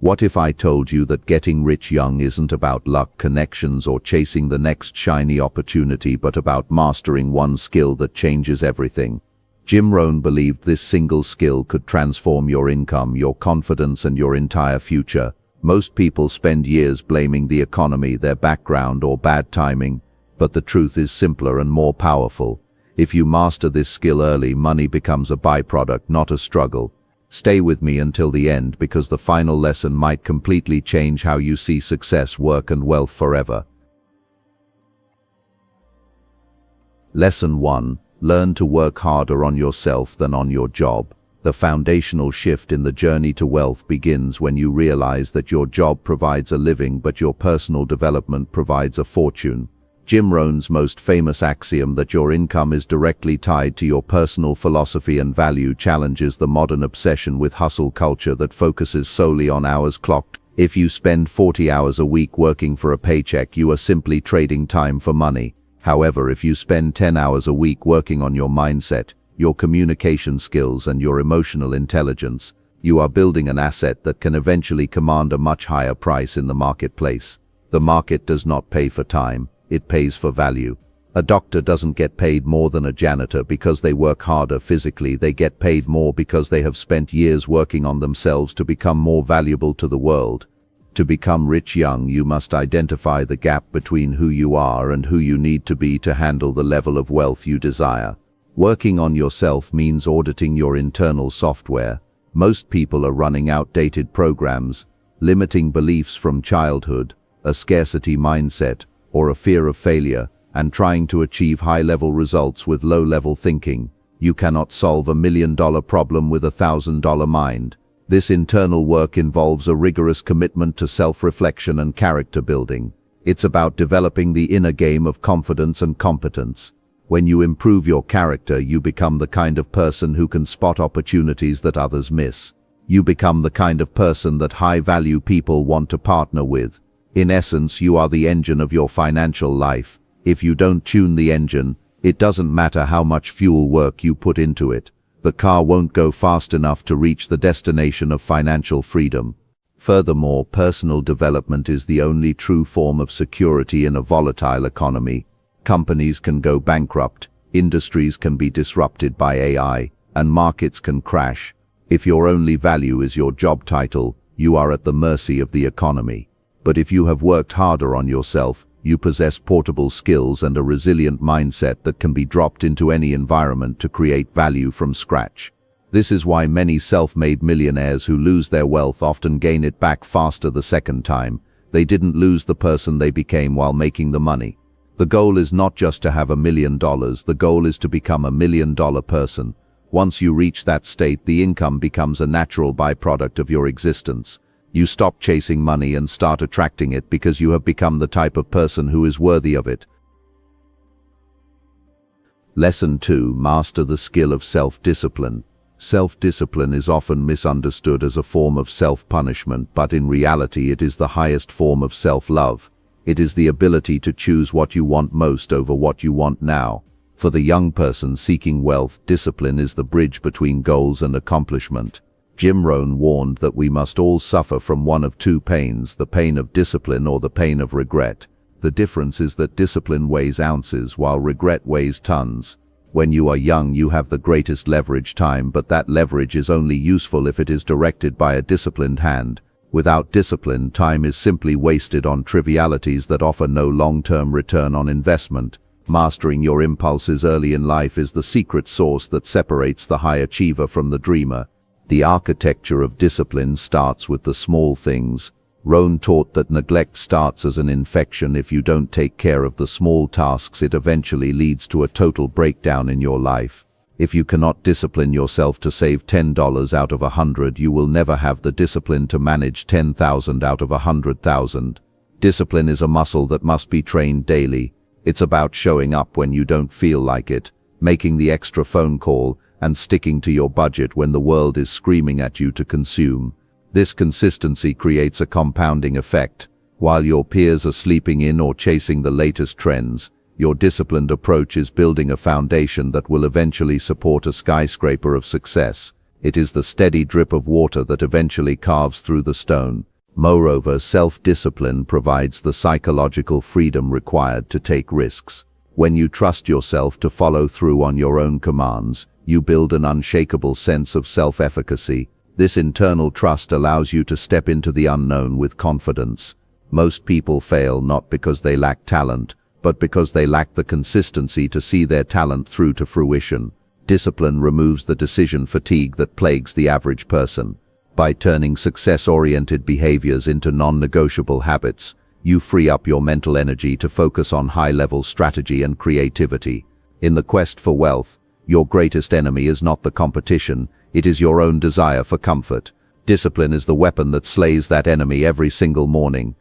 What if I told you that getting rich young isn't about luck, connections, or chasing the next shiny opportunity, but about mastering one skill that changes everything? Jim Rohn believed this single skill could transform your income, your confidence, and your entire future. Most people spend years blaming the economy, their background, or bad timing, but the truth is simpler and more powerful. If you master this skill early, money becomes a byproduct, not a struggle. Stay with me until the end, because the final lesson might completely change how you see success, work, and wealth forever. Lesson 1. Learn to work harder on yourself than on your job. The foundational shift in the journey to wealth begins when you realize that your job provides a living, but your personal development provides a fortune. Jim Rohn's most famous axiom that your income is directly tied to your personal philosophy and value challenges the modern obsession with hustle culture that focuses solely on hours clocked. If you spend 40 hours a week working for a paycheck, you are simply trading time for money. However, if you spend 10 hours a week working on your mindset, your communication skills, and your emotional intelligence, you are building an asset that can eventually command a much higher price in the marketplace. The market does not pay for time. It pays for value. A doctor doesn't get paid more than a janitor because they work harder physically. They get paid more because they have spent years working on themselves to become more valuable to the world. To become rich young, you must identify the gap between who you are and who you need to be to handle the level of wealth you desire. Working on yourself means auditing your internal software. Most people are running outdated programs, limiting beliefs from childhood, a scarcity mindset, or a fear of failure, and trying to achieve high-level results with low-level thinking. You cannot solve $1 million problem with a $1,000 mind. This internal work involves a rigorous commitment to self-reflection and character building. It's about developing the inner game of confidence and competence. When you improve your character, you become the kind of person who can spot opportunities that others miss. You become the kind of person that high-value people want to partner with. In essence, you are the engine of your financial life. If you don't tune the engine, it doesn't matter how much fuel work you put into it. The car won't go fast enough to reach the destination of financial freedom. Furthermore, personal development is the only true form of security in a volatile economy. Companies can go bankrupt, industries can be disrupted by AI, and markets can crash. If your only value is your job title, you are at the mercy of the economy. But if you have worked harder on yourself, you possess portable skills and a resilient mindset that can be dropped into any environment to create value from scratch. This is why many self-made millionaires who lose their wealth often gain it back faster the second time. They didn't lose the person they became while making the money. The goal is not just to have $1 million, the goal is to become $1 million person. Once you reach that state, the income becomes a natural byproduct of your existence. You stop chasing money and start attracting it because you have become the type of person who is worthy of it. Lesson 2. Master the skill of self-discipline. Self-discipline is often misunderstood as a form of self-punishment, but in reality it is the highest form of self-love. It is the ability to choose what you want most over what you want now. For the young person seeking wealth, discipline is the bridge between goals and accomplishment. Jim Rohn warned that we must all suffer from one of two pains, the pain of discipline or the pain of regret. The difference is that discipline weighs ounces while regret weighs tons. When you are young, you have the greatest leverage, time, but that leverage is only useful if it is directed by a disciplined hand. Without discipline, time is simply wasted on trivialities that offer no long-term return on investment. Mastering your impulses early in life is the secret sauce that separates the high achiever from the dreamer. The architecture of discipline starts with the small things. Rohn taught that neglect starts as an infection. If you don't take care of the small tasks, it eventually leads to a total breakdown in your life. If you cannot discipline yourself to save $10 out of 100, you will never have the discipline to manage 10,000 out of 100,000. Discipline is a muscle that must be trained daily. It's about showing up when you don't feel like it, making the extra phone call, and sticking to your budget when the world is screaming at you to consume. This consistency creates a compounding effect. While your peers are sleeping in or chasing the latest trends, your disciplined approach is building a foundation that will eventually support a skyscraper of success. It is the steady drip of water that eventually carves through the stone. Moreover, self-discipline provides the psychological freedom required to take risks. When you trust yourself to follow through on your own commands, you build an unshakable sense of self-efficacy. This internal trust allows you to step into the unknown with confidence. Most people fail not because they lack talent, but because they lack the consistency to see their talent through to fruition. Discipline removes the decision fatigue that plagues the average person. By turning success-oriented behaviors into non-negotiable habits, you free up your mental energy to focus on high-level strategy and creativity. In the quest for wealth, your greatest enemy is not the competition, it is your own desire for comfort. Discipline is the weapon that slays that enemy every single morning.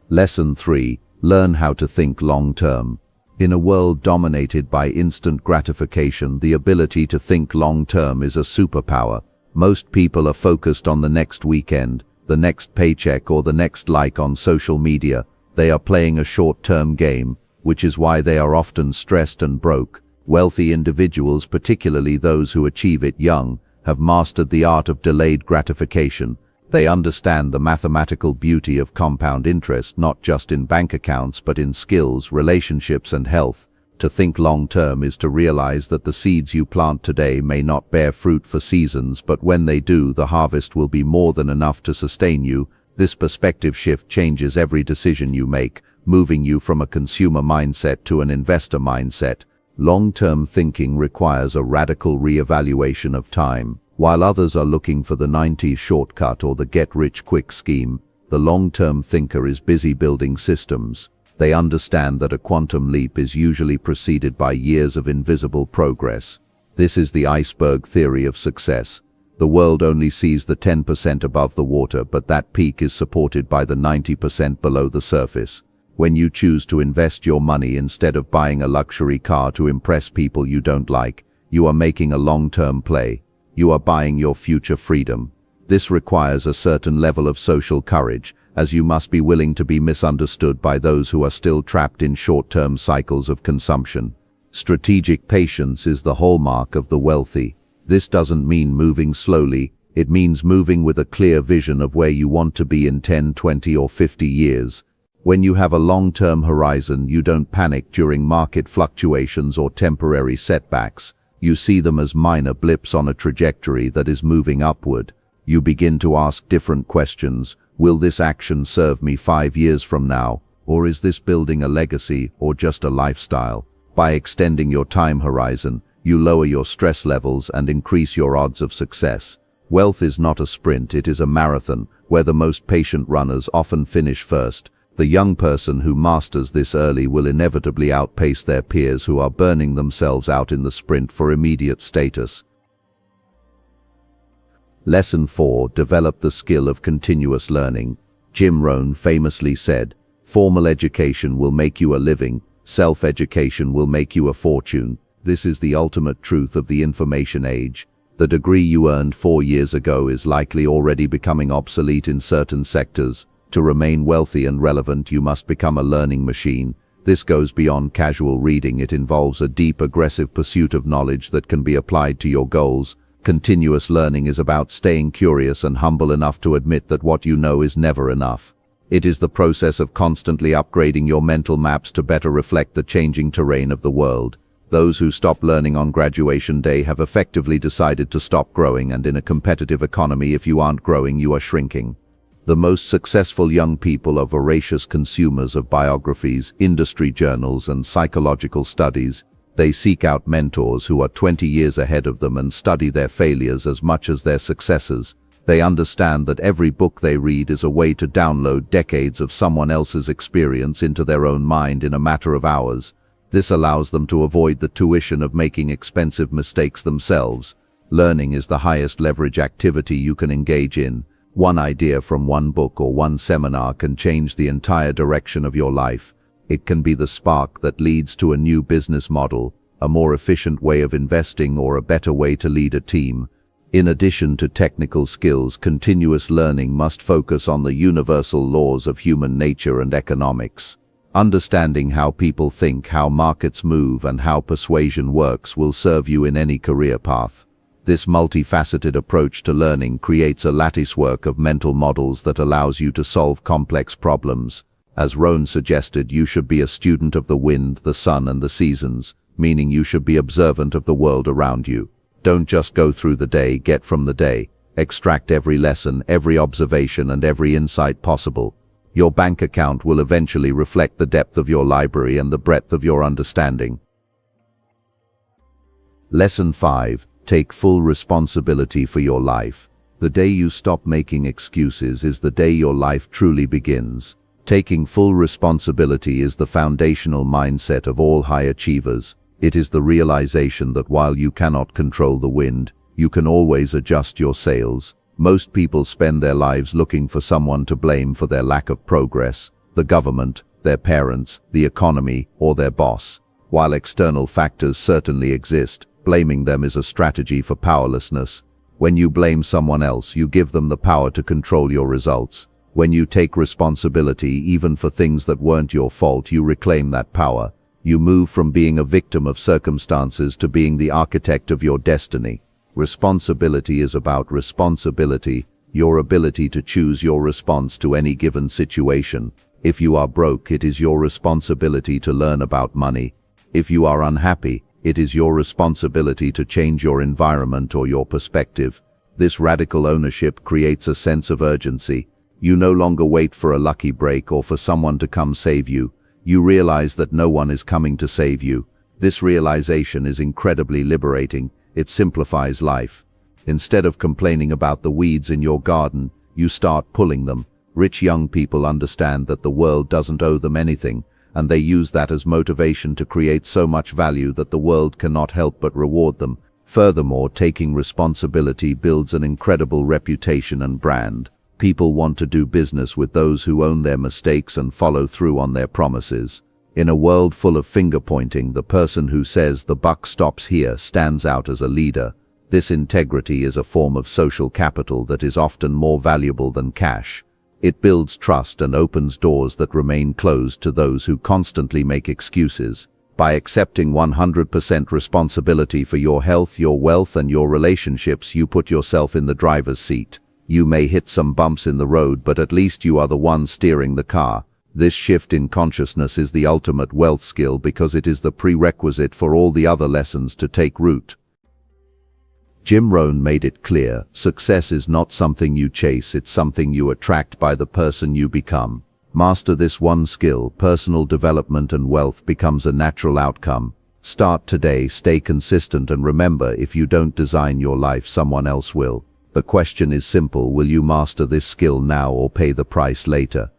Lesson 3. Learn how to think long-term. In a world dominated by instant gratification, the ability to think long-term is a superpower. Most people are focused on the next weekend, the next paycheck, or the next like on social media. They are playing a short-term game, which is why they are often stressed and broke. Wealthy individuals, particularly those who achieve it young, have mastered the art of delayed gratification. They understand the mathematical beauty of compound interest, not just in bank accounts but in skills, relationships, and health. To think long-term is to realize that the seeds you plant today may not bear fruit for seasons, but when they do, the harvest will be more than enough to sustain you. This perspective shift changes every decision you make, moving you from a consumer mindset to an investor mindset. Long-term thinking requires a radical re-evaluation of time. While others are looking for the 90s shortcut or the get-rich-quick scheme, the long-term thinker is busy building systems. They understand that a quantum leap is usually preceded by years of invisible progress. This is the iceberg theory of success. The world only sees the 10% above the water, but that peak is supported by the 90% below the surface. When you choose to invest your money instead of buying a luxury car to impress people you don't like, you are making a long-term play. You are buying your future freedom. This requires a certain level of social courage, as you must be willing to be misunderstood by those who are still trapped in short-term cycles of consumption. Strategic patience is the hallmark of the wealthy. This doesn't mean moving slowly, it means moving with a clear vision of where you want to be in 10, 20, or 50 years. When you have a long-term horizon, you don't panic during market fluctuations or temporary setbacks. You see them as minor blips on a trajectory that is moving upward. You begin to ask different questions. Will this action serve me 5 years from now? Or is this building a legacy or just a lifestyle? By extending your time horizon, you lower your stress levels and increase your odds of success. Wealth is not a sprint, it is a marathon, where the most patient runners often finish first. The young person who masters this early will inevitably outpace their peers who are burning themselves out in the sprint for immediate status. Lesson 4. Develop the skill of continuous learning. Jim Rohn famously said, "Formal education will make you a living, self-education will make you a fortune." This is the ultimate truth of the information age. The degree you earned 4 years ago is likely already becoming obsolete in certain sectors. To remain wealthy and relevant, you must become a learning machine. This goes beyond casual reading. It involves a deep, aggressive pursuit of knowledge that can be applied to your goals. Continuous learning is about staying curious and humble enough to admit that what you know is never enough. It is the process of constantly upgrading your mental maps to better reflect the changing terrain of the world. Those who stop learning on graduation day have effectively decided to stop growing, and in a competitive economy, if you aren't growing, you are shrinking. The most successful young people are voracious consumers of biographies, industry journals, and psychological studies. They seek out mentors who are 20 years ahead of them and study their failures as much as their successes. They understand that every book they read is a way to download decades of someone else's experience into their own mind in a matter of hours. This allows them to avoid the tuition of making expensive mistakes themselves. Learning is the highest leverage activity you can engage in. One idea from one book or one seminar can change the entire direction of your life. It can be the spark that leads to a new business model, a more efficient way of investing, or a better way to lead a team. In addition to technical skills, continuous learning must focus on the universal laws of human nature and economics. Understanding how people think, how markets move, and how persuasion works will serve you in any career path. This multifaceted approach to learning creates a latticework of mental models that allows you to solve complex problems. As Rohn suggested, you should be a student of the wind, the sun, and the seasons, meaning you should be observant of the world around you. Don't just go through the day, get from the day. Extract every lesson, every observation, and every insight possible. Your bank account will eventually reflect the depth of your library and the breadth of your understanding. Lesson 5. Take full responsibility for your life. The day you stop making excuses is the day your life truly begins. Taking full responsibility is the foundational mindset of all high achievers. It is the realization that while you cannot control the wind, you can always adjust your sails. Most people spend their lives looking for someone to blame for their lack of progress: the government, their parents, the economy, or their boss. While external factors certainly exist, blaming them is a strategy for powerlessness. When you blame someone else, you give them the power to control your results. When you take responsibility, even for things that weren't your fault, you reclaim that power. You move from being a victim of circumstances to being the architect of your destiny. Responsibility is about responsibility, your ability to choose your response to any given situation. If you are broke, it is your responsibility to learn about money. If you are unhappy, it is your responsibility to change your environment or your perspective. This radical ownership creates a sense of urgency. You no longer wait for a lucky break or for someone to come save you. You realize that no one is coming to save you. This realization is incredibly liberating. It simplifies life. Instead of complaining about the weeds in your garden, you start pulling them. Rich young people understand that the world doesn't owe them anything, and they use that as motivation to create so much value that the world cannot help but reward them. Furthermore, taking responsibility builds an incredible reputation and brand. People want to do business with those who own their mistakes and follow through on their promises. In a world full of finger-pointing, the person who says the buck stops here stands out as a leader. This integrity is a form of social capital that is often more valuable than cash. It builds trust and opens doors that remain closed to those who constantly make excuses. By accepting 100% responsibility for your health, your wealth, and your relationships, you put yourself in the driver's seat. You may hit some bumps in the road, but at least you are the one steering the car. This shift in consciousness is the ultimate wealth skill because it is the prerequisite for all the other lessons to take root. Jim Rohn made it clear, success is not something you chase, it's something you attract by the person you become. Master this one skill, personal development and wealth becomes a natural outcome. Start today, stay consistent, and remember, if you don't design your life, someone else will. The question is simple: will you master this skill now or pay the price later?